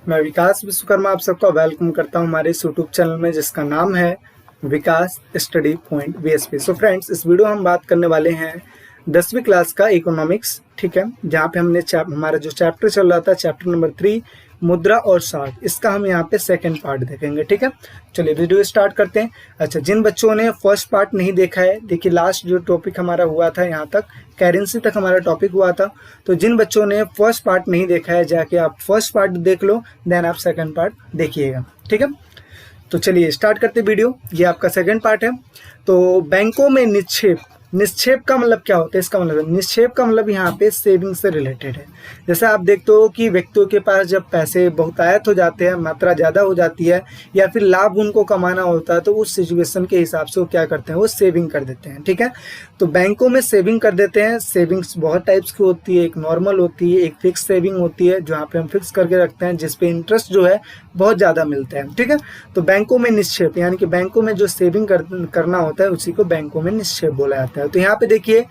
मैं विकास विश्वकर्मा आप सबका वेलकम करता हूं हमारे इस यूट्यूब चैनल में जिसका नाम है Vikas study point VSP. So friends, इस वीडियो हम बात करने वाले हैं 10वीं क्लास का इकोनॉमिक्स, ठीक है, जहां पे हमने हमारा जो चैप्टर चल रहा था चैप्टर नंबर 3 मुद्रा और साख, इसका हम यहाँ पे सेकंड पार्ट देखेंगे। ठीक है, चलिए वीडियो स्टार्ट करते हैं। अच्छा, जिन बच्चों ने फर्स्ट पार्ट नहीं देखा है, देखिए लास्ट जो टॉपिक हमारा हुआ था यहाँ तक करेंसी तक हमारा टॉपिक हुआ था, तो जिन बच्चों ने फर्स्ट पार्ट नहीं देखा है जाके आप फर्स्ट पार्ट देख लो, देन आप सेकंड पार्ट देखिएगा। ठीक है, तो चलिए स्टार्ट करते वीडियो। ये आपका सेकंड पार्ट है। तो बैंकों में निक्षेप, निक्षेप का मतलब क्या होता है? इसका मतलब निक्षेप का मतलब यहाँ पे सेविंग से रिलेटेड है। जैसे आप देखते हो कि व्यक्तियों के पास जब पैसे बहुतायत हो जाते हैं, मात्रा ज़्यादा हो जाती है या फिर लाभ उनको कमाना होता है, तो उस सिचुएशन के हिसाब से वो क्या करते हैं, वो सेविंग कर देते हैं। ठीक है, तो बैंकों में सेविंग कर देते हैं। सेविंग्स बहुत टाइप्स की होती है, एक नॉर्मल होती है, एक फिक्स सेविंग होती है जहाँ पे हम फिक्स करके रखते हैं, जिसपे इंटरेस्ट जो है बहुत ज़्यादा मिलता है। ठीक है, तो बैंकों में निक्षेप यानी कि बैंकों में जो सेविंग करना होता है उसी को बैंकों में निक्षेप बोला जाता है। तो यहाँ पे देखिए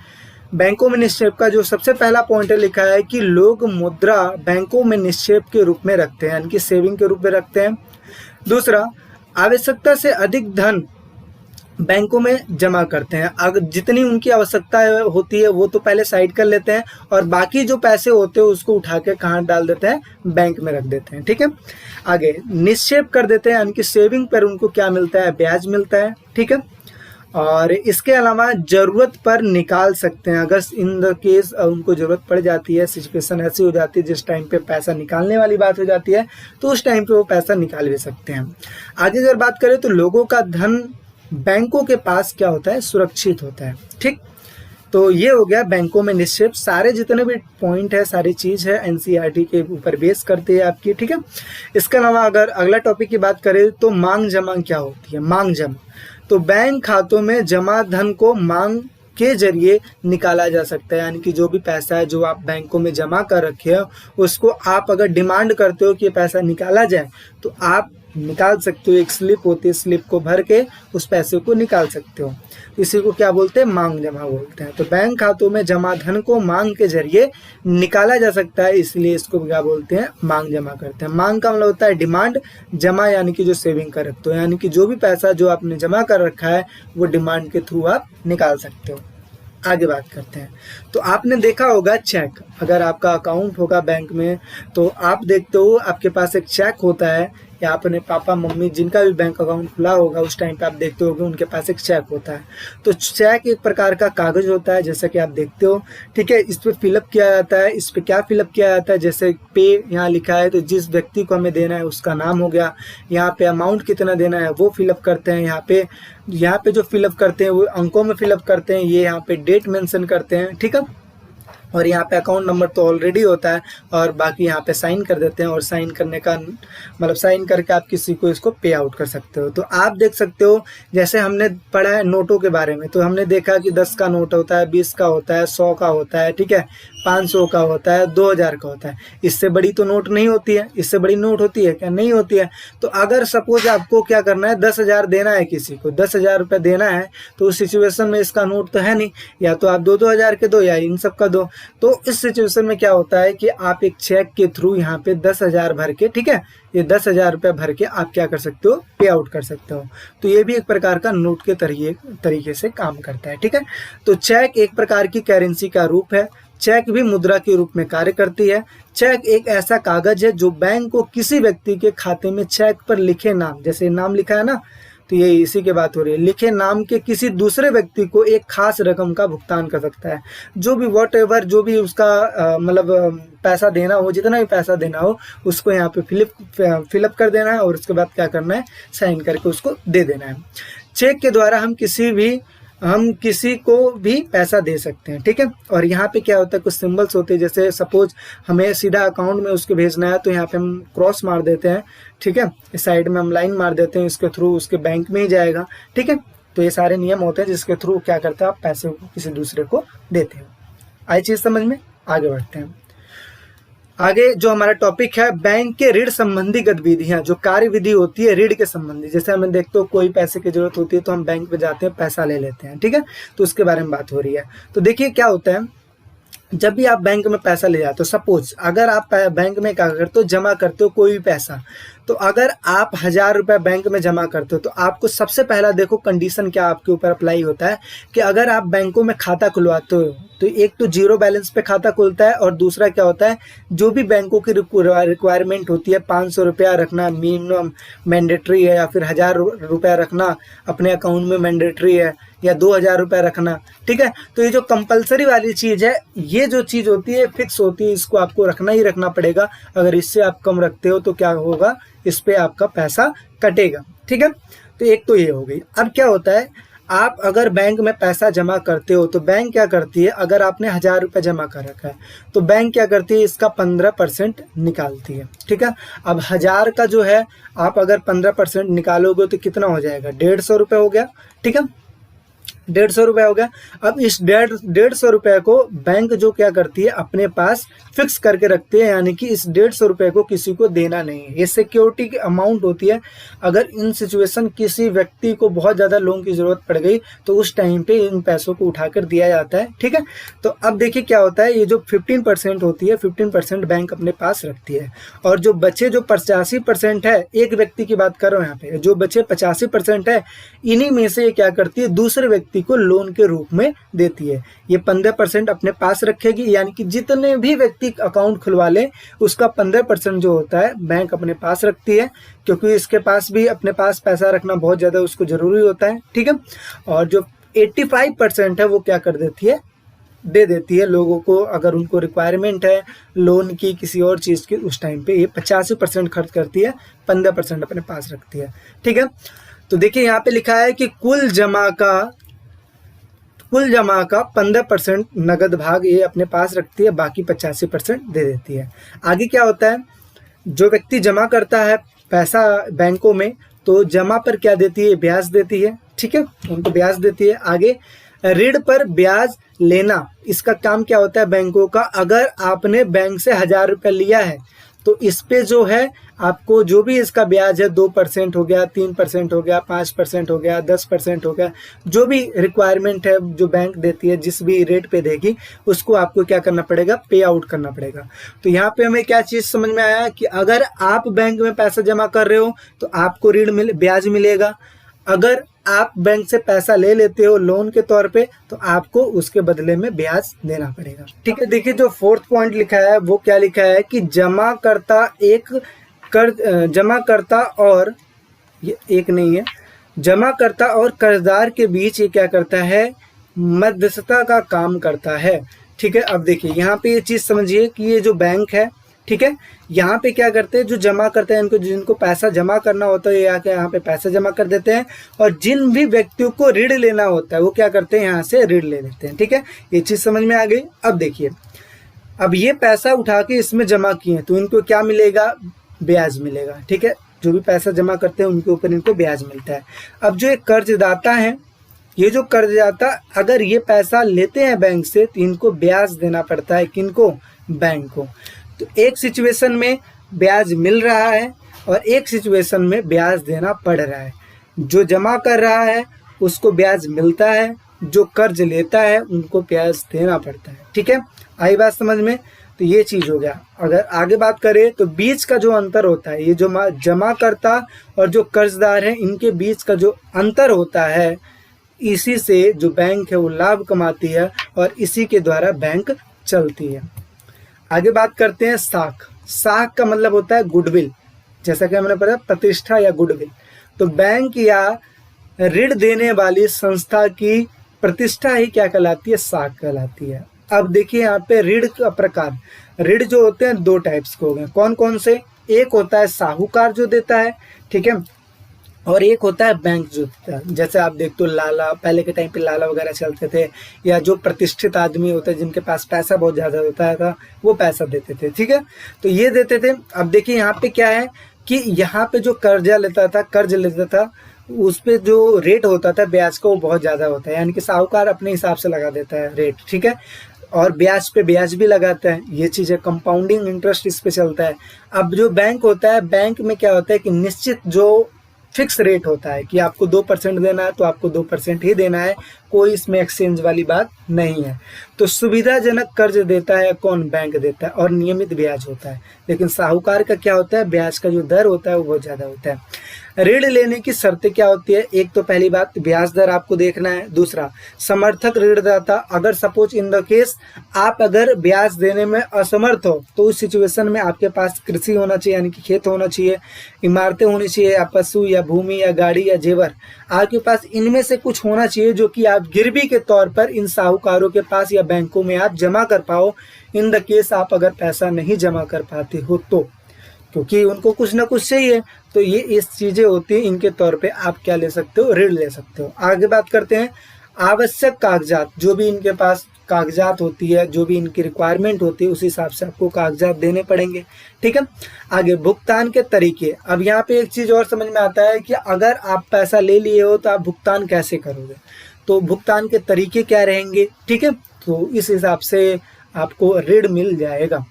बैंकों में निक्षेप का जो सबसे पहला पॉइंट लिखा है कि लोग मुद्रा बैंकों में निक्षेप के रूप में रखते हैं, यानी कि सेविंग के रूप में रखते हैं। दूसरा, आवश्यकता से अधिक धन बैंकों में जमा करते हैं। अगर जितनी उनकी आवश्यकता होती है वो तो पहले साइड कर लेते हैं और बाकी जो पैसे होते हैं उसको उठा के कहाँ डाल देते हैं, बैंक में रख देते हैं। ठीक है, आगे निक्षेप कर देते हैं, यानी कि सेविंग पर उनको क्या मिलता है, ब्याज मिलता है। ठीक है, और इसके अलावा ज़रूरत पर निकाल सकते हैं। अगर इन द केस उनको ज़रूरत पड़ जाती है, सिचुएशन ऐसी हो जाती है जिस टाइम पे पैसा निकालने वाली बात हो जाती है, तो उस टाइम पे वो पैसा निकाल भी सकते हैं। आगे अगर बात करें तो लोगों का धन बैंकों के पास क्या होता है, सुरक्षित होता है। ठीक, तो ये हो गया बैंकों में निक्षेप। सारे जितने भी पॉइंट है, सारी चीज़ है एनसीईआरटी के ऊपर बेस करते हैं आपकी। ठीक है, इसके अलावा अगर अगला टॉपिक की बात करें तो मांग जमा क्या होती है। मांग जमा तो बैंक खातों में जमा धन को मांग के जरिए निकाला जा सकता है, यानी कि जो भी पैसा है जो आप बैंकों में जमा कर रखे हो उसको आप अगर डिमांड करते हो कि ये पैसा निकाला जाए तो आप निकाल सकते हो। एक स्लिप होती है, स्लिप को भर के उस पैसे को निकाल सकते हो। इसी को क्या बोलते हैं, मांग जमा बोलते हैं। तो बैंक खातों में जमा धन को मांग के जरिए निकाला जा सकता है, इसलिए इसको क्या बोलते हैं, मांग जमा करते हैं। मांग का मतलब होता है डिमांड, जमा यानी कि जो सेविंग कर रखते हो, यानी कि जो भी पैसा जो आपने जमा कर रखा है वो डिमांड के थ्रू आप निकाल सकते हो। आगे बात करते हैं। तो आपने देखा होगा चेक, अगर आपका अकाउंट होगा बैंक में तो आप देखते हो आपके पास एक चेक होता है, या अपने पापा मम्मी जिनका भी बैंक अकाउंट खुला होगा उस टाइम पे आप देखते होगे उनके पास एक चेक होता है। तो चेक एक प्रकार का कागज होता है जैसा कि आप देखते हो। ठीक है, इस पर फिलअप किया जाता है। इस पर क्या फिलअप किया जाता है, जैसे पे यहाँ लिखा है तो जिस व्यक्ति को हमें देना है उसका नाम हो गया, यहाँ पे अमाउंट कितना देना है वो फिलअप करते हैं, यहाँ पे जो फिलअप करते हैं वो अंकों में फिलअप करते हैं, ये यहाँ पे डेट मेंशन करते हैं। ठीक है, और यहाँ पे अकाउंट नंबर तो ऑलरेडी होता है और बाकी यहाँ पे साइन कर देते हैं, और साइन करने का मतलब साइन करके आप किसी को इसको पे आउट कर सकते हो। तो आप देख सकते हो जैसे हमने पढ़ा है नोटों के बारे में, तो हमने देखा कि 10 का नोट होता है, 20 का होता है, 100 का होता है, ठीक है, 500 का होता है, 2000 का होता है। इससे बड़ी तो नोट नहीं होती है, इससे बड़ी नोट होती है क्या, नहीं होती है। तो अगर सपोज आपको क्या करना है, 10,000 देना है किसी को, 10,000 रुपये देना है, तो उस सिचुएशन में इसका नोट तो है नहीं, या तो आप 2-2 हज़ार के दो या इन सब का दो। तो इस सिचुएशन में क्या होता है कि आप एक चेक के थ्रू यहाँ पे 10,000 भर के, ठीक है, ये 10,000 रुपये भर के आप क्या कर सकते हो, पे आउट कर सकते हो। तो ये भी एक प्रकार का नोट के तरीके से काम करता है। ठीक है, तो चेक एक प्रकार की करेंसी का रूप है। चेक भी मुद्रा के रूप में कार्य करती है। चेक एक ऐसा कागज है जो बैंक को किसी व्यक्ति के खाते में चेक पर लिखे नाम, जैसे नाम लिखा है ना, तो ये इसी के बात हो रही है, लिखे नाम के किसी दूसरे व्यक्ति को एक खास रकम का भुगतान कर सकता है। जो भी वॉटएवर जो भी उसका मतलब पैसा देना हो, जितना भी पैसा देना हो उसको यहाँ पे फिलअप कर देना है और उसके बाद क्या करना है, साइन करके उसको दे देना है। चेक के द्वारा हम किसी को भी पैसा दे सकते हैं। ठीक है, और यहाँ पे क्या होता है, कुछ सिंबल्स होते हैं, जैसे सपोज हमें सीधा अकाउंट में उसको भेजना है तो यहाँ पे हम क्रॉस मार देते हैं। ठीक है, इस साइड में हम लाइन मार देते हैं, इसके थ्रू उसके बैंक में ही जाएगा। ठीक है, तो ये सारे नियम होते हैं जिसके थ्रू क्या करते हैं, आप पैसे को किसी दूसरे को देते हो। आई चीज़ समझ में, आगे बढ़ते हैं। आगे जो हमारा टॉपिक है बैंक के ऋण संबंधी गतिविधियां, जो कार्यविधि होती है ऋण के संबंधी। जैसे हमें देखते हो कोई पैसे की जरूरत होती है तो हम बैंक पे जाते हैं, पैसा ले लेते हैं। ठीक है, तो उसके बारे में बात हो रही है। तो देखिए क्या होता है, जब भी आप बैंक में पैसा ले जाते हो, सपोज अगर आप बैंक में क्या करते हो, जमा करते हो कोई भी पैसा, तो अगर आप 1000 रुपये बैंक में जमा करते हो तो आपको सबसे पहला देखो कंडीशन क्या आपके ऊपर अप्लाई होता है कि अगर आप बैंकों में खाता खुलवाते हो तो एक तो जीरो बैलेंस पे खाता खुलता है, और दूसरा क्या होता है, जो भी बैंकों की रिक्वायरमेंट होती है 500 रुपया रखना मिनिमम मैंडेटरी है, या फिर 1000 रुपया रखना अपने अकाउंट में मैंडेटरी है, या 2000 रुपया रखना, ठीक है। तो ये जो कंपलसरी वाली चीज़ है, ये जो चीज़ होती है फिक्स होती है, इसको आपको रखना ही रखना पड़ेगा। अगर इससे आप कम रखते हो तो क्या होगा, इस पे आपका पैसा कटेगा, ठीक है। तो एक तो ये हो गई। अब क्या होता है, आप अगर बैंक में पैसा जमा करते हो तो बैंक क्या करती है, अगर आपने 1000 रुपये जमा कर रखा है तो बैंक क्या करती है, इसका 15% निकालती है, ठीक है। अब 1000 का जो है आप अगर 15% निकालोगे तो कितना हो जाएगा, 150 रुपये हो गया, ठीक है, 150 रुपये हो गया। अब इस 150 रुपये को बैंक जो क्या करती है, अपने पास फिक्स करके रखती है, यानी कि इस 150 रुपये को किसी को देना नहीं है। ये सिक्योरिटी की अमाउंट होती है। अगर इन सिचुएशन किसी व्यक्ति को बहुत ज़्यादा लोन की ज़रूरत पड़ गई तो उस टाइम पे इन पैसों को उठाकर दिया जाता है, ठीक है। तो अब देखिए क्या होता है, ये जो 15% होती है, 15% बैंक अपने पास रखती है, और जो बचे जो 85% है, एक व्यक्ति की बात कर रहा हूँ यहाँ पे, जो बचे 85% है, इन्हीं में से ये क्या करती है, दूसरे व्यक्ति को लोन के रूप में देती है। ये 15% अपने पास रखेगी, यानी कि जितने भी व्यक्ति अकाउंट खुलवा ले उसका 15% जो होता है बैंक अपने पास रखती है, क्योंकि इसके पास भी अपने पास पैसा रखना बहुत ज़्यादा उसको ज़रूरी होता है, ठीक है। और जो 85% है वो क्या कर देती है, दे देती है लोगों को, अगर उनको रिक्वायरमेंट है लोन की किसी और चीज़ की, उस टाइम पे ये 85% खर्च करती है, 15% अपने पास रखती है, ठीक है। तो देखिए यहाँ पे लिखा है कि कुल जमा का 15% नगद भाग ये अपने पास रखती है, बाकी 85% दे देती है। आगे क्या होता है, जो व्यक्ति जमा करता है पैसा बैंकों में तो जमा पर क्या देती है, ब्याज देती है, ठीक है, उनको ब्याज देती है। आगे ऋण पर ब्याज लेना, इसका काम क्या होता है बैंकों का, अगर आपने बैंक से 1000 रुपये लिया है तो इस पे जो है आपको जो भी इसका ब्याज है 2% हो गया, 3% हो गया, 5% हो गया, 10% हो गया, जो भी रिक्वायरमेंट है जो बैंक देती है, जिस भी रेट पे देगी उसको आपको क्या करना पड़ेगा, पे आउट करना पड़ेगा। तो यहाँ पे हमें क्या चीज़ समझ में आया कि अगर आप बैंक में पैसा जमा कर रहे हो तो आपको ब्याज मिलेगा। अगर आप बैंक से पैसा ले लेते हो लोन के तौर पे तो आपको उसके बदले में ब्याज देना पड़ेगा, ठीक है। देखिए जो 4th पॉइंट लिखा है वो क्या लिखा है कि जमाकर्ता और ये एक नहीं है, जमाकर्ता और कर्जदार के बीच ये क्या करता है, मध्यस्थता का काम करता है, ठीक है। अब देखिए यहाँ पे ये चीज़ समझिए कि ये जो बैंक है, ठीक है, यहाँ पे क्या करते हैं, जो जमा करते हैं जिनको पैसा जमा करना होता है आके यहाँ पे पैसा जमा कर देते हैं, और जिन भी व्यक्तियों को ऋण लेना होता है वो क्या करते हैं, यहाँ से ऋण ले लेते हैं, ठीक है। ये चीज़ समझ में आ गई। अब देखिए, अब ये पैसा उठा के इसमें जमा किए तो इनको क्या मिलेगा, ब्याज मिलेगा, ठीक है। जो भी पैसा जमा करते हैं उनके ऊपर इनको ब्याज मिलता है। अब जो एक कर्जदाता है, ये जो कर्जदाता अगर ये पैसा लेते हैं बैंक से तो इनको ब्याज देना पड़ता है, किनको, बैंक को। तो एक सिचुएशन में ब्याज मिल रहा है और एक सिचुएशन में ब्याज देना पड़ रहा है। जो जमा कर रहा है उसको ब्याज मिलता है, जो कर्ज लेता है उनको ब्याज देना पड़ता है, ठीक है। आई बात समझ में। तो ये चीज़ हो गया। अगर आगे बात करें तो बीच का जो अंतर होता है, ये जो जमा करता और जो कर्जदार है इनके बीच का जो अंतर होता है, इसी से जो बैंक है वो लाभ कमाती है और इसी के द्वारा बैंक चलती है। आगे बात करते हैं साख। साख का मतलब होता है गुडविल, जैसा कि हमने पढ़ा प्रतिष्ठा या गुडविल। तो बैंक या ऋण देने वाली संस्था की प्रतिष्ठा ही क्या कहलाती है, साख कहलाती है। अब देखिए यहाँ पे ऋण का प्रकार, ऋण जो होते हैं 2 टाइप्स के हो गए। कौन कौन से, एक होता है साहूकार जो देता है, ठीक है, और एक होता है बैंक जो देता है। जैसे आप देखते हो लाला, पहले के टाइम पे लाला वगैरह चलते थे, या जो प्रतिष्ठित आदमी होते हैं जिनके पास पैसा बहुत ज़्यादा होता था वो पैसा देते थे, ठीक है, तो ये देते थे। अब देखिए यहाँ पे क्या है कि यहाँ पे जो कर्ज लेता था उस पे जो रेट होता था ब्याज का वो बहुत ज़्यादा होता है, यानी कि साहूकार अपने हिसाब से लगा देता है रेट, ठीक है, और ब्याज पे ब्याज भी लगाता है। ये चीज़ है, कंपाउंडिंग इंटरेस्ट इस पे चलता है। अब जो बैंक होता है, बैंक में क्या होता है कि निश्चित जो फिक्स रेट होता है कि आपको 2% देना है तो आपको 2% ही देना है, कोई इसमें एक्सचेंज वाली बात नहीं है। तो सुविधाजनक कर्ज देता है कौन? बैंक देता है, और नियमित ब्याज होता है। लेकिन साहूकार का क्या होता है? ब्याज का जो दर होता है वो बहुत ज़्यादा होता है। ऋण लेने की शर्तें क्या होती है? एक तो पहली बात ब्याज दर आपको देखना है। दूसरा, समर्थक ऋणदाता, अगर सपोज इन द केस आप अगर ब्याज देने में असमर्थ हो तो उस सिचुएशन में आपके पास कृषि होना चाहिए, यानी कि खेत होना चाहिए, इमारतें होनी चाहिए, या पशु या भूमि या गाड़ी या जेवर, आपके पास इनमें से कुछ होना चाहिए जो कि आप गिरवी के तौर पर इन साहूकारों के पास या बैंकों में आप जमा कर पाओ। इन द केस आप अगर पैसा नहीं जमा कर पाते हो तो, क्योंकि उनको कुछ ना कुछ चाहिए, तो ये इस चीज़ें होती हैं, इनके तौर पे आप क्या ले सकते हो? ऋण ले सकते हो। आगे बात करते हैं आवश्यक कागजात, जो भी इनके पास कागजात होती है, जो भी इनकी रिक्वायरमेंट होती है उस हिसाब से आपको कागजात देने पड़ेंगे, ठीक है। आगे भुगतान के तरीके। अब यहाँ पे एक चीज़ और समझ में आता है कि अगर आप पैसा ले लिए हो तो आप भुगतान कैसे करोगे, तो भुगतान के तरीके क्या रहेंगे, ठीक है। तो इस हिसाब से आपको ऋण मिल जाएगा।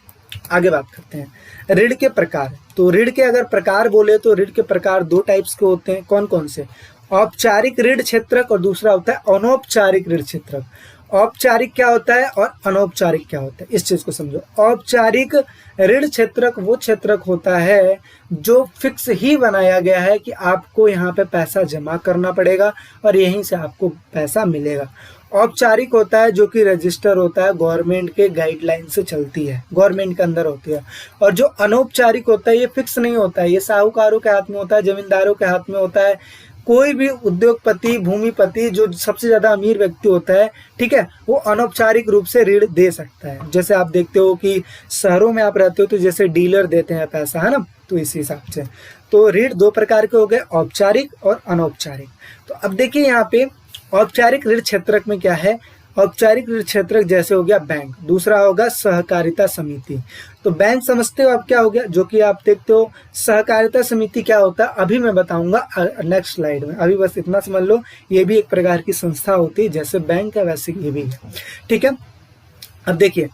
आगे बात करते हैं ऋण के प्रकार। तो ऋण के अगर प्रकार बोले तो ऋण के प्रकार दो टाइप्स के होते हैं। कौन कौन से? औपचारिक ऋण क्षेत्रक और दूसरा होता है अनौपचारिक ऋण क्षेत्रक। औपचारिक क्या होता है और अनौपचारिक क्या होता है, इस चीज को समझो। औपचारिक ऋण क्षेत्रक वो क्षेत्रक होता है जो फिक्स ही बनाया गया है कि आपको यहाँ पे पैसा जमा करना पड़ेगा और यहीं से आपको पैसा मिलेगा। औपचारिक होता है जो कि रजिस्टर होता है, गवर्नमेंट के गाइडलाइन से चलती है, गवर्नमेंट के अंदर होती है। और जो अनौपचारिक होता है ये फिक्स नहीं होता है, ये साहूकारों के हाथ में होता है, जमींदारों के हाथ में होता है। कोई भी उद्योगपति, भूमिपति, जो सबसे ज्यादा अमीर व्यक्ति होता है, ठीक है, वो अनौपचारिक रूप से ऋण दे सकता है। जैसे आप देखते हो कि शहरों में आप रहते हो तो जैसे डीलर देते हैं पैसा, है ना, तो इसी हिसाब से। तो ऋण दो प्रकार के हो गए, औपचारिक और अनौपचारिक। तो अब देखिए यहाँ पे औपचारिक ऋण क्षेत्रक में क्या है। औपचारिक ऋण क्षेत्रक जैसे हो गया बैंक, दूसरा होगा सहकारिता समिति। तो बैंक समझते हो आप क्या हो गया, जो कि आप देखते हो। सहकारिता समिति क्या होता है अभी मैं बताऊंगा नेक्स्ट स्लाइड में, अभी बस इतना समझ लो, ये भी एक प्रकार की संस्था होती है, जैसे बैंक है वैसे ये भी है, ठीक है। अब देखिए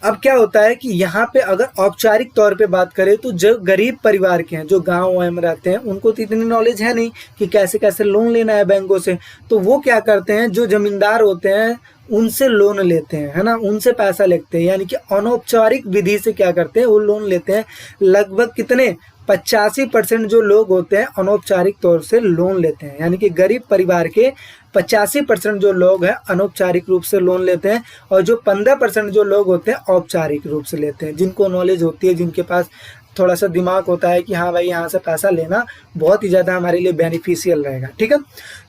अब क्या होता है कि यहाँ पे अगर औपचारिक तौर पे बात करें तो जो गरीब परिवार के हैं, जो गाँव में रहते हैं, उनको तो इतनी नॉलेज है नहीं कि कैसे कैसे लोन लेना है बैंकों से। तो वो क्या करते हैं, जो जमींदार होते हैं उनसे लोन लेते हैं, है ना, उनसे पैसा लेते हैं। यानी कि अनौपचारिक विधि से क्या करते हैं, वो लोन लेते हैं। लगभग कितने 85% जो लोग होते हैं अनौपचारिक तौर से लोन लेते हैं। यानी कि गरीब परिवार के 85% जो लोग हैं अनौपचारिक रूप से लोन लेते हैं, और जो 15% जो लोग होते हैं औपचारिक रूप से लेते हैं, जिनको नॉलेज होती है, जिनके पास थोड़ा सा दिमाग होता है कि हाँ भाई यहाँ से पैसा लेना बहुत ही ज़्यादा हमारे लिए बेनिफिशियल रहेगा, ठीक है।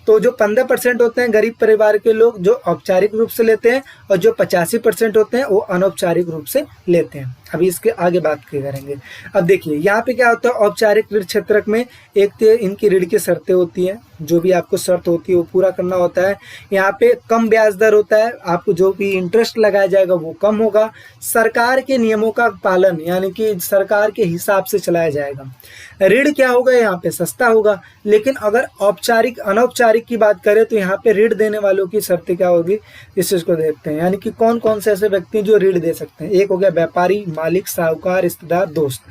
तो जो 15% होते हैं गरीब परिवार के लोग जो औपचारिक रूप से लेते हैं, और जो 85% होते हैं वो अनौपचारिक रूप से लेते हैं। अभी इसके आगे बात करेंगे। अब देखिए यहाँ पे क्या होता है, औपचारिक ऋण क्षेत्रक में एक तो इनकी ऋण की शर्तें होती हैं, जो भी आपको शर्त होती है वो पूरा करना होता है। यहाँ पे कम ब्याज दर होता है, आपको जो भी इंटरेस्ट लगाया जाएगा वो कम होगा। सरकार के नियमों का पालन, यानी कि सरकार के हिसाब से चलाया जाएगा। ऋण क्या होगा, यहाँ पे सस्ता होगा। लेकिन अगर औपचारिक अनौपचारिक की बात करें तो यहाँ पे ऋण देने वालों की शर्तें क्या होगी, इस चीज को देखते हैं। यानी कि कौन कौन से ऐसे व्यक्ति जो ऋण दे सकते हैं। एक हो गया व्यापारी, मालिक, साहूकार, रिश्तेदार, दोस्त।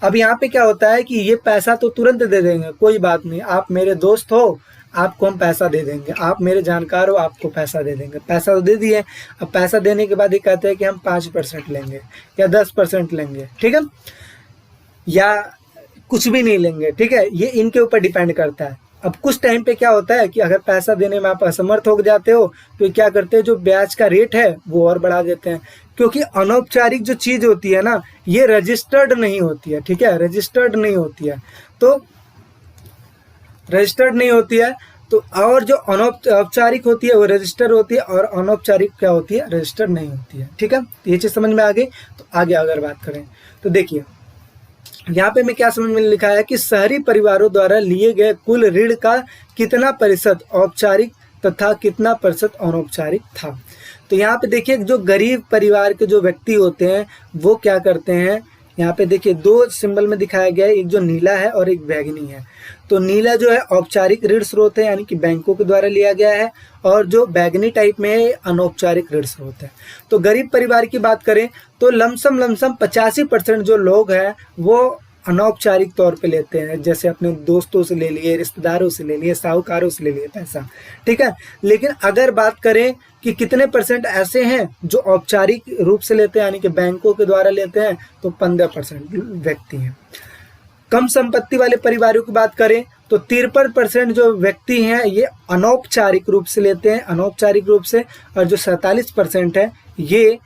अब यहाँ पे क्या होता है कि ये पैसा तो तुरंत दे देंगे, कोई बात नहीं, आप मेरे दोस्त हो, आपको हम पैसा दे देंगे, आप मेरे जानकार हो, आपको पैसा दे देंगे। पैसा तो दे दिए, अब पैसा देने के बाद ये कहते हैं कि हम 5% लेंगे या 10% लेंगे, ठीक है, या कुछ भी नहीं लेंगे, ठीक है। ये इनके ऊपर डिपेंड करता है। अब कुछ टाइम पे क्या होता है कि अगर पैसा देने में आप असमर्थ हो जाते हो तो क्या करते हैं, जो ब्याज का रेट है वो और बढ़ा देते हैं। क्योंकि अनौपचारिक जो चीज होती है ना, ये रजिस्टर्ड नहीं होती है, ठीक है, रजिस्टर्ड नहीं होती है, तो रजिस्टर्ड नहीं होती है। तो और जो अनौपचारिक होती है वो रजिस्टर होती है, और अनौपचारिक क्या होती है, रजिस्टर नहीं होती है, ठीक है। ये चीज समझ में आ गई। तो आगे अगर बात करें तो देखिए यहाँ पे मैं क्या समझ में लिखा है कि शहरी परिवारों द्वारा लिए गए कुल ऋण का कितना प्रतिशत औपचारिक तथा कितना प्रतिशत अनौपचारिक था। तो यहाँ पे देखिए जो गरीब परिवार के जो व्यक्ति होते हैं वो क्या करते हैं, यहाँ पे देखिए दो सिंबल में दिखाया गया है, एक जो नीला है और एक बैगनी है। तो नीला जो है औपचारिक ऋण स्रोत है, यानी कि बैंकों के द्वारा लिया गया है, और जो बैगनी टाइप में है अनौपचारिक ऋण स्रोत है। तो गरीब परिवार की बात करें तो लमसम 85% जो लोग हैं वो अनौपचारिक तौर पे लेते हैं, जैसे अपने दोस्तों से ले लिए, रिश्तेदारों से ले लिए, साहूकारों से ले लिए पैसा, ठीक है। लेकिन अगर बात करें कि कितने परसेंट ऐसे हैं जो औपचारिक रूप से लेते हैं यानी कि बैंकों के द्वारा लेते हैं, तो 15% व्यक्ति हैं। कम संपत्ति वाले परिवारों की बात करें तो 53% जो व्यक्ति हैं ये अनौपचारिक रूप से लेते हैं, अनौपचारिक रूप से, और जो 47% है ये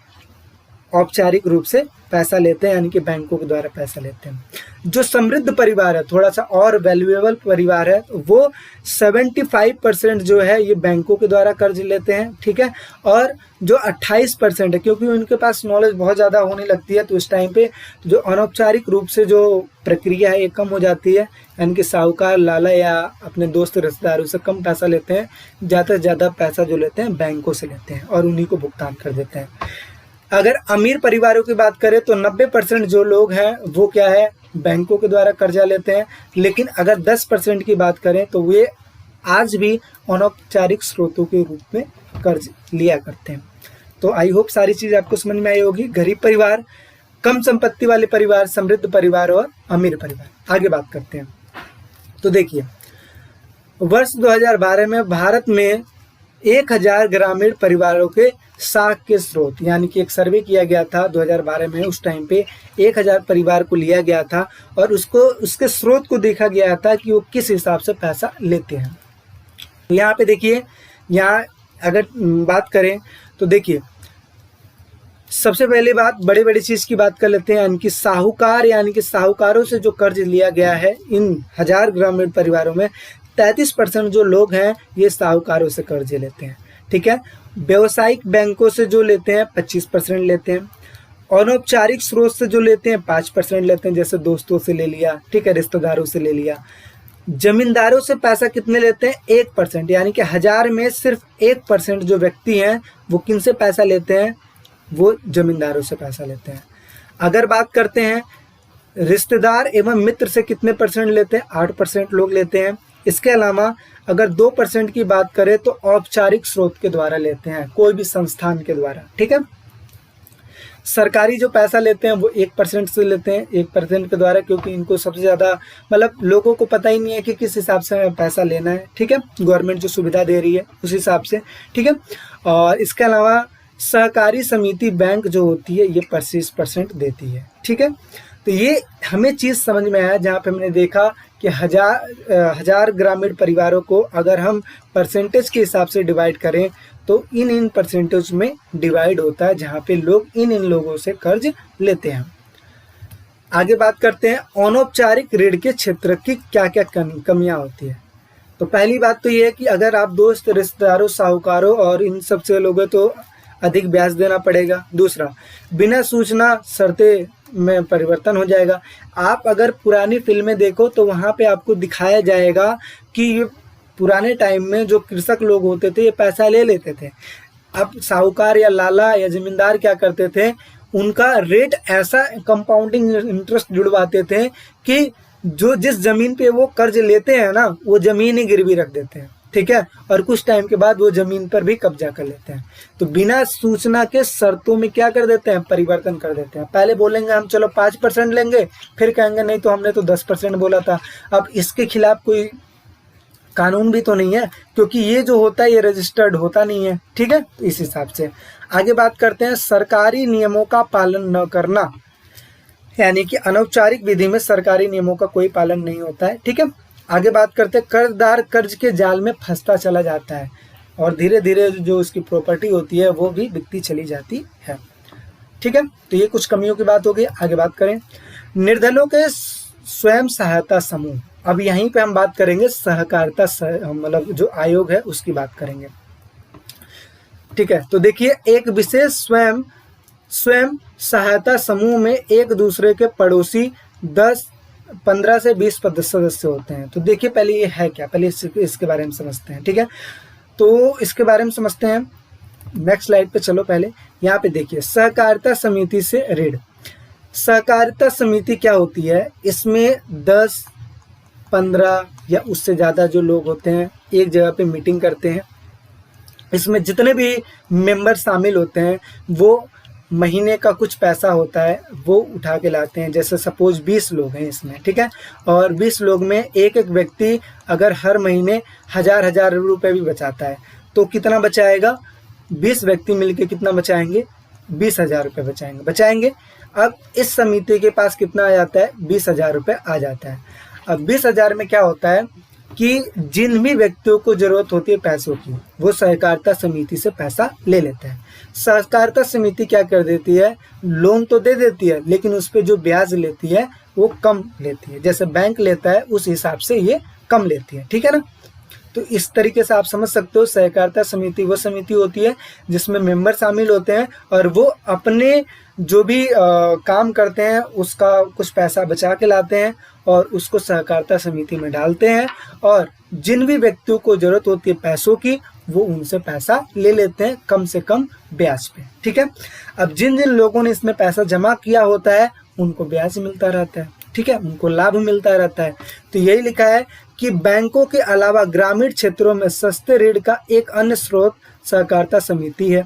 औपचारिक रूप से पैसा लेते हैं यानी कि बैंकों के द्वारा पैसा लेते हैं। जो समृद्ध परिवार है, थोड़ा सा और वैल्यूएबल परिवार है, वो 75% जो है ये बैंकों के द्वारा कर्ज लेते हैं, ठीक है। और जो 28% है, क्योंकि उनके पास नॉलेज बहुत ज़्यादा होने लगती है तो इस टाइम पे जो अनौपचारिक रूप से जो प्रक्रिया है ये कम हो जाती है, यानी कि साहूकार, लाला या अपने दोस्त रिश्तेदारों से कम पैसा लेते हैं, ज़्यादा से ज़्यादा पैसा जो लेते हैं बैंकों से लेते हैं और उन्हीं को भुगतान कर देते हैं। अगर अमीर परिवारों की बात करें तो 90% जो लोग हैं वो क्या है, बैंकों के द्वारा कर्जा लेते हैं। लेकिन अगर 10% की बात करें तो वे आज भी अनौपचारिक स्रोतों के रूप में कर्ज लिया करते हैं। तो आई होप सारी चीज़ आपको समझ में आई होगी। गरीब परिवार, कम संपत्ति वाले परिवार, समृद्ध परिवार और अमीर परिवार। आगे बात करते हैं। तो देखिए, वर्ष 2012 में भारत में 1000 ग्रामीण परिवारों के साख के स्रोत, यानी कि एक सर्वे किया गया था 2012 में, उस टाइम पे 1000 परिवार को लिया गया था और उसके स्रोत को देखा गया था कि वो किस हिसाब से पैसा लेते हैं। यहाँ पे देखिए, यहाँ अगर बात करें तो देखिए, सबसे पहले बात बड़े बड़ी चीज़ की बात कर लेते हैं, यानी कि साहूकार, यानी कि साहूकारों से जो कर्ज लिया गया है इन 1000 ग्रामीण परिवारों में 33% जो लोग हैं ये साहूकारों से कर्ज लेते हैं, ठीक है। व्यावसायिक बैंकों से जो लेते हैं 25% लेते हैं। अनौपचारिक स्रोत से जो लेते हैं 5% लेते हैं, जैसे दोस्तों से ले लिया, ठीक है, रिश्तेदारों से ले लिया। जमींदारों से पैसा कितने लेते हैं, 1%, यानी कि 1000 में सिर्फ 1% जो व्यक्ति हैं वो किन से पैसा लेते हैं, वो जमींदारों से पैसा लेते हैं। अगर बात करते हैं रिश्तेदार एवं मित्र से कितने परसेंट लेते हैं, 8% लोग लेते हैं। इसके अलावा अगर 2% की बात करें तो औपचारिक स्रोत के द्वारा लेते हैं, कोई भी संस्थान के द्वारा, ठीक है। सरकारी जो पैसा लेते हैं वो 1% से लेते हैं, 1% के द्वारा, क्योंकि इनको सबसे ज़्यादा मतलब लोगों को पता ही नहीं है कि किस हिसाब से पैसा लेना है, ठीक है। गवर्नमेंट जो सुविधा दे रही है उस हिसाब से, ठीक है। और इसके अलावा सहकारी समिति बैंक जो होती है ये 25% देती है, ठीक है। तो ये हमें चीज़ समझ में आया जहाँ पे मैंने देखा कि 1000 ग्रामीण परिवारों को अगर हम परसेंटेज के हिसाब से डिवाइड करें तो इन परसेंटेज में डिवाइड होता है जहाँ पे लोग इन लोगों से कर्ज लेते हैं। आगे बात करते हैं अनौपचारिक ऋण के क्षेत्र की क्या क्या कमियाँ होती है। तो पहली बात तो ये है कि अगर आप दोस्त, रिश्तेदारों, साहूकारों और इन सब से लोगे तो अधिक ब्याज देना पड़ेगा। दूसरा, बिना सूचना शर्तें में परिवर्तन हो जाएगा। आप अगर पुरानी फिल्में देखो तो वहाँ पे आपको दिखाया जाएगा कि पुराने टाइम में जो कृषक लोग होते थे ये पैसा ले लेते थे। अब साहूकार या लाला या जमींदार क्या करते थे, उनका रेट ऐसा कंपाउंडिंग इंटरेस्ट जुड़वाते थे कि जो जिस जमीन पे वो कर्ज लेते हैं ना वो जमीन ही गिरवी रख देते हैं, ठीक है। और कुछ टाइम के बाद वो जमीन पर भी कब्जा कर लेते हैं। तो बिना सूचना के शर्तों में क्या कर देते हैं, परिवर्तन कर देते हैं। पहले बोलेंगे हम चलो 5% लेंगे, फिर कहेंगे नहीं तो हमने तो 10% बोला था। अब इसके खिलाफ कोई कानून भी तो नहीं है, क्योंकि ये जो होता है ये रजिस्टर्ड होता नहीं है, ठीक है। तो इस हिसाब से आगे बात करते हैं सरकारी नियमों का पालन न करना, यानी कि अनौपचारिक विधि में सरकारी नियमों का कोई पालन नहीं होता है, ठीक है। आगे बात करते हैं कर्जदार कर्ज के जाल में फंसता चला जाता है और धीरे धीरे जो उसकी प्रॉपर्टी होती है वो भी बिकती चली जाती है, ठीक है। तो ये कुछ कमियों की बात हो गई। आगे बात करें निर्धनों के स्वयं सहायता समूह। अब यहीं पे हम बात करेंगे सहकारिता, मतलब जो आयोग है उसकी बात करेंगे, ठीक है। तो देखिए, एक विशेष स्वयं सहायता समूह में एक दूसरे के पड़ोसी 15 से 20 सदस्य होते हैं। तो देखिए पहले ये है क्या, पहले इसके बारे में समझते हैं, ठीक है। तो इसके बारे में समझते हैं, नेक्स्ट स्लाइड पे चलो। पहले यहाँ पे देखिए सहकारिता समिति से ऋण। सहकारिता समिति क्या होती है, इसमें 10, 15 या उससे ज़्यादा जो लोग होते हैं एक जगह पे मीटिंग करते हैं। इसमें जितने भी मेंबर शामिल होते हैं वो महीने का कुछ पैसा होता है वो उठा के लाते हैं। जैसे सपोज 20 लोग हैं इसमें, ठीक है, और 20 लोग में एक एक व्यक्ति अगर हर महीने 1000 रुपये भी बचाता है तो कितना बचाएगा? 20 व्यक्ति मिलके कितना बचाएंगे? 20,000 रुपये बचाएंगे। अब इस समिति के पास कितना आ जाता है? 20,000 रुपये आ जाता है। अब 20,000 में क्या होता है कि जिन भी व्यक्तियों को जरूरत होती है पैसों की, वो सहकारिता समिति से पैसा ले लेते हैं। सहकारिता समिति क्या कर देती है? लोन तो दे देती है, लेकिन उस पर जो ब्याज लेती है वो कम लेती है। जैसे बैंक लेता है उस हिसाब से ये कम लेती है, ठीक है ना। तो इस तरीके से आप समझ सकते हो सहकारिता समिति वो समिति होती है जिसमें मेंबर शामिल होते हैं और वो अपने जो भी काम करते हैं उसका कुछ पैसा बचा के लाते हैं और उसको सहकारिता समिति में डालते हैं, और जिन भी व्यक्तियों को जरूरत होती है पैसों की वो उनसे पैसा ले लेते हैं कम से कम ब्याज पे, ठीक है। अब जिन जिन लोगों ने इसमें पैसा जमा किया होता है उनको ब्याज मिलता रहता है, ठीक है, उनको लाभ मिलता रहता है। तो यही लिखा है कि बैंकों के अलावा ग्रामीण क्षेत्रों में सस्ते ऋण का एक अन्य स्रोत सहकारिता समिति है।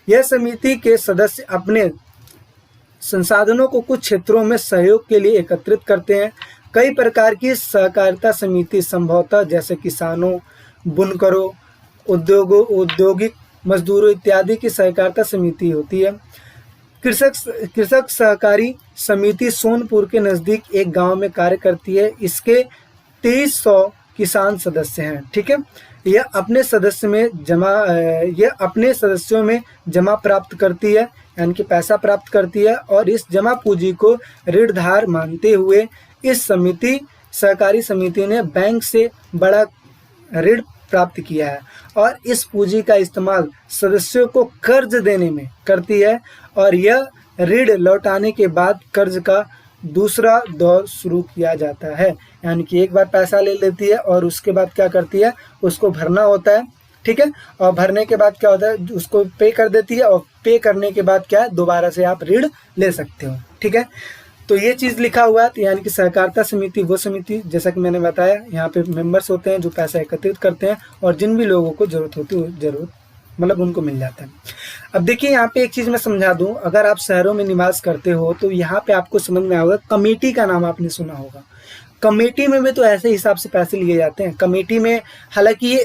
यह समिति के सदस्य अपने संसाधनों को कुछ क्षेत्रों में सहयोग के लिए एकत्रित करते हैं। कई प्रकार की सहकारिता समिति संभवतः जैसे किसानों, बुनकरों, औद्योगिक मजदूरों इत्यादि की सहकारिता समिति होती है। कृषक सहकारी समिति सोनपुर के नज़दीक एक गांव में कार्य करती है। इसके 2300 किसान सदस्य हैं, ठीक है। यह अपने सदस्यों में जमा प्राप्त करती है, यानी कि पैसा प्राप्त करती है, और इस जमा पूंजी को ऋणधार मानते हुए इस सहकारी समिति ने बैंक से बड़ा ऋण प्राप्त किया है और इस पूंजी का इस्तेमाल सदस्यों को कर्ज देने में करती है, और यह ऋण लौटाने के बाद कर्ज का दूसरा दौर शुरू किया जाता है। यानी कि एक बार पैसा ले लेती है और उसके बाद क्या करती है, उसको भरना होता है, ठीक है, और भरने के बाद क्या होता है, उसको पे कर देती है, और पे करने के बाद क्या है, दोबारा से आप ऋण ले सकते हो, ठीक है। तो ये चीज़ लिखा हुआ है। तो यानी कि सहकारिता समिति वो समिति, जैसा कि मैंने बताया, यहाँ पे मेंबर्स होते हैं जो पैसा एकत्रित करते हैं और जिन भी लोगों को जरूरत होती है मतलब उनको मिल जाता है। अब देखिए यहाँ पे एक चीज़ मैं समझा दूँ, अगर आप शहरों में निवास करते हो तो यहाँ पे आपको समझ में आएगा, कमेटी का नाम आपने सुना होगा। कमेटी में भी तो ऐसे हिसाब से पैसे लिए जाते हैं। कमेटी में हालांकि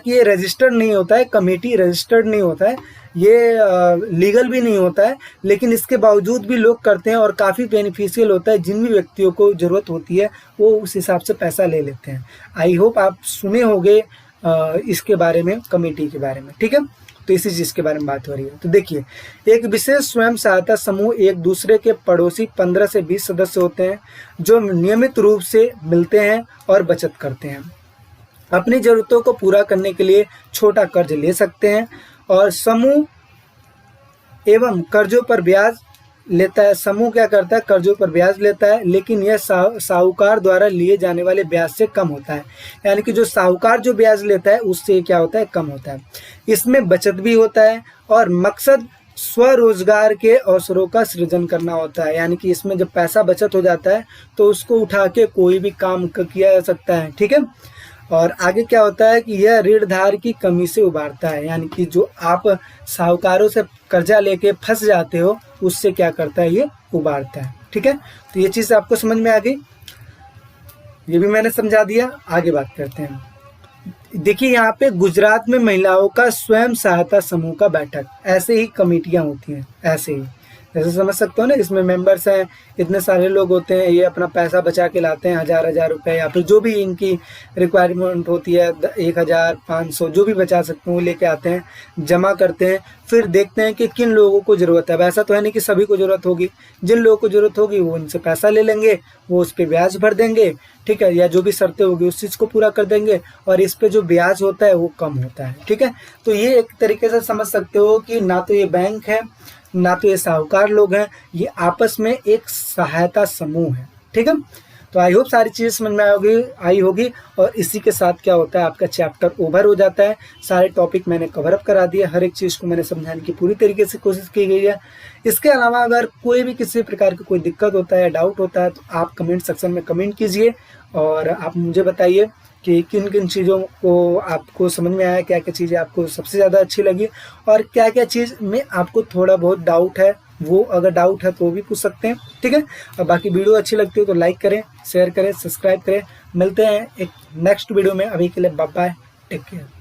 ये रजिस्टर्ड नहीं होता है, कमेटी रजिस्टर्ड नहीं होता है, ये लीगल भी नहीं होता है, लेकिन इसके बावजूद भी लोग करते हैं और काफ़ी बेनिफिशियल होता है। जिन भी व्यक्तियों को ज़रूरत होती है वो उस हिसाब से पैसा ले लेते हैं। आई होप आप सुने होंगे इसके बारे में, कमेटी के बारे में, ठीक है। तो इसी चीज़ के बारे में बात हो रही है। तो देखिए, एक विशेष स्वयं सहायता समूह एक दूसरे के पड़ोसी 15 से 20 सदस्य होते हैं जो नियमित रूप से मिलते हैं और बचत करते हैं। अपनी ज़रूरतों को पूरा करने के लिए छोटा कर्ज ले सकते हैं और समूह एवं कर्जों पर ब्याज लेता है। समूह क्या करता है, कर्जों पर ब्याज लेता है, लेकिन यह साहूकार द्वारा लिए जाने वाले ब्याज से कम होता है। यानी कि जो साहूकार जो ब्याज लेता है उससे क्या होता है, कम होता है। इसमें बचत भी होता है और मकसद स्वरोजगार के अवसरों का सृजन करना होता है। यानी कि इसमें जब पैसा बचत हो जाता है तो उसको उठा के कोई भी काम किया जा सकता है, ठीक है। और आगे क्या होता है कि यह ऋणधार की कमी से उबारता है। यानी कि जो आप साहूकारों से कर्जा लेके फंस जाते हो उससे क्या करता है, ये उबारता है, ठीक है। तो ये चीज़ आपको समझ में आ गई, ये भी मैंने समझा दिया। आगे बात करते हैं। देखिए यहाँ पे गुजरात में महिलाओं का स्वयं सहायता समूह का बैठक, ऐसे ही कमेटियाँ होती हैं, ऐसे ही जैसे समझ सकते हो ना, इसमें मेंबर्स हैं, इतने सारे लोग होते हैं, ये अपना पैसा बचा के लाते हैं 1000 रुपये या फिर जो भी इनकी रिक्वायरमेंट होती है 1500 जो भी बचा सकते हैं वो लेके आते हैं, जमा करते हैं, फिर देखते हैं कि किन लोगों को ज़रूरत है। वैसा तो है नहीं कि सभी को ज़रूरत होगी, जिन लोगों को ज़रूरत होगी वो उनसे पैसा ले लेंगे, वो उस पर ब्याज भर देंगे, ठीक है, या जो भी शर्तें होगी उस चीज़ को पूरा कर देंगे और इस पर जो ब्याज होता है वो कम होता है, ठीक है। तो ये एक तरीके से समझ सकते हो कि ना तो ये बैंक है ना तो ये साहूकार लोग हैं, ये आपस में एक सहायता समूह है, ठीक है। तो आई होप सारी चीज़ें समझ में आई होगी और इसी के साथ क्या होता है, आपका चैप्टर ओवर हो जाता है। सारे टॉपिक मैंने कवर अप करा दिया, हर एक चीज़ को मैंने समझाने की पूरी तरीके से कोशिश की गई है। इसके अलावा अगर कोई भी किसी प्रकार की कोई दिक्कत होता है, डाउट होता है, तो आप कमेंट सेक्शन में कमेंट कीजिए और आप मुझे बताइए कि किन किन चीज़ों को आपको समझ में आया, क्या क्या चीज़ें आपको सबसे ज़्यादा अच्छी लगी और क्या क्या चीज़ में आपको थोड़ा बहुत डाउट है, वो अगर डाउट है तो वो भी पूछ सकते हैं, ठीक है। और बाकी वीडियो अच्छी लगती हो तो लाइक करें, शेयर करें, सब्सक्राइब करें। मिलते हैं एक नेक्स्ट वीडियो में, अभी के लिए बाय बाय, टेक केयर।